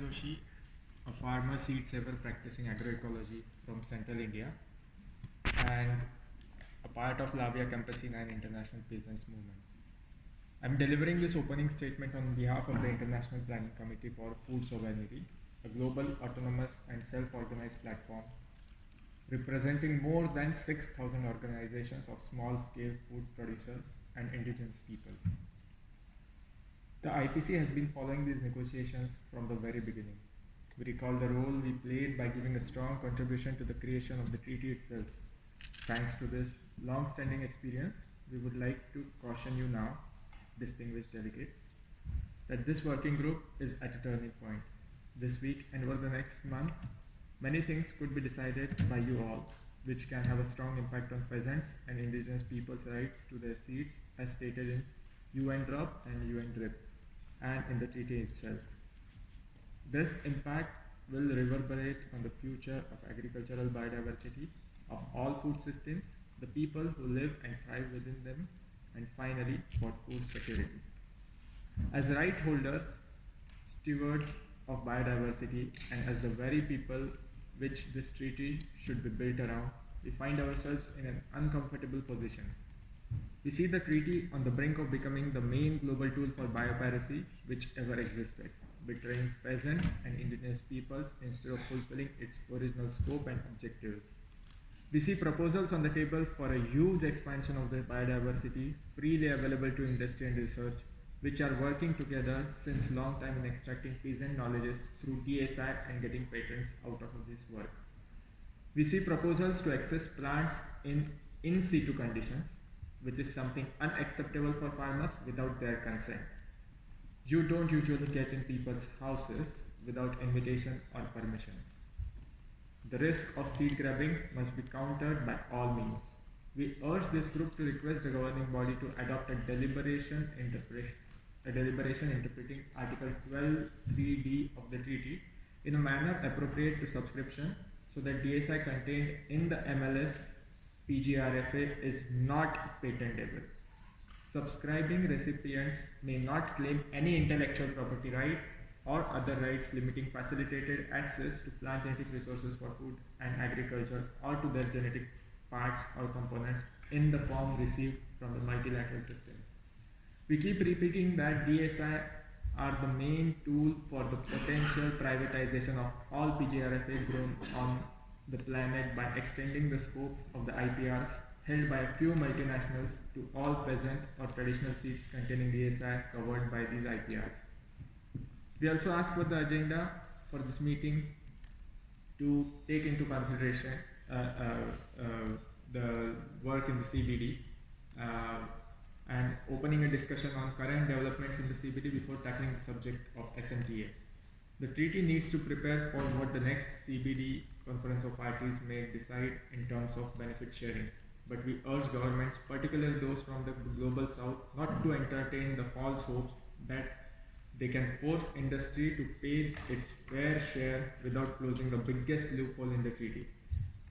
Joshy, a farmer seed saver practicing agroecology from central India and a part of Via Campesina and International Peasants Movement. I'm delivering this opening statement on behalf of the International Planning Committee for Food Sovereignty, a global, autonomous and self-organized platform representing more than 6,000 organizations of small-scale food producers and indigenous peoples. The IPC has been following these negotiations from the very beginning. We recall the role we played by giving a strong contribution to the creation of the treaty itself. Thanks to this long-standing experience, we would like to caution you now, distinguished delegates, that this working group is at a turning point. This week and over the next months, many things could be decided by you all, which can have a strong impact on peasants and indigenous people's rights to their seeds as stated in UN DROP and UN DRIP, and in the treaty itself. This impact will reverberate on the future of agricultural biodiversity, of all food systems, the people who live and thrive within them, and finally for food security. As right holders, stewards of biodiversity, and as the very people which this treaty should be built around, we find ourselves in an uncomfortable position. We see the treaty on the brink of becoming the main global tool for biopiracy which ever existed, betraying peasant and indigenous peoples instead of fulfilling its original scope and objectives. We see proposals on the table for a huge expansion of the biodiversity freely available to industry and research, which are working together since long time in extracting peasant knowledges through DSI and getting patents out of this work. We see proposals to access plants in situ conditions, which is something unacceptable for farmers without their consent. You don't usually get in people's houses without invitation or permission. The risk of seed grabbing must be countered by all means. We urge this group to request the governing body to adopt a deliberation interpreting Article 12(3)(d) of the treaty in a manner appropriate to subscription so that DSI contained in the MLS PGRFA is not patentable. Subscribing recipients may not claim any intellectual property rights or other rights limiting facilitated access to plant genetic resources for food and agriculture or to their genetic parts or components in the form received from the multilateral system. We keep repeating that DSI are the main tool for the potential privatization of all PGRFA grown on the planet by extending the scope of the IPRs held by a few multinationals to all present or traditional seeds containing DSI covered by these IPRs. We also ask for the agenda for this meeting to take into consideration the work in the CBD and opening a discussion on current developments in the CBD before tackling the subject of SMTA. The treaty needs to prepare for what the next CBD Conference of Parties may decide in terms of benefit sharing. But we urge governments, particularly those from the global south, not to entertain the false hopes that they can force industry to pay its fair share without closing the biggest loophole in the treaty.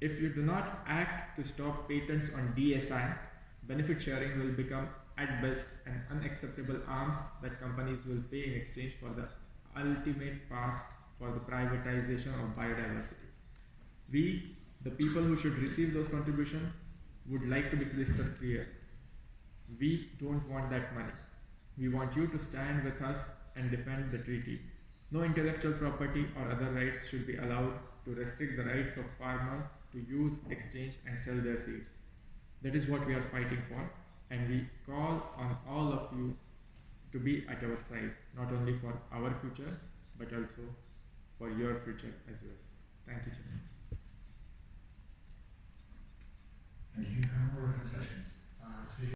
If you do not act to stop patents on DSI, benefit sharing will become at best an unacceptable arms that companies will pay in exchange for the ultimate pass for the privatization of biodiversity. We, the people who should receive those contributions, would like to be crystal clear. We don't want that money. We want you to stand with us and defend the treaty. No intellectual property or other rights should be allowed to restrict the rights of farmers to use, exchange and sell their seeds. That is what we are fighting for, and we call on all of you to be at our side, not only for our future, but also for your future as well.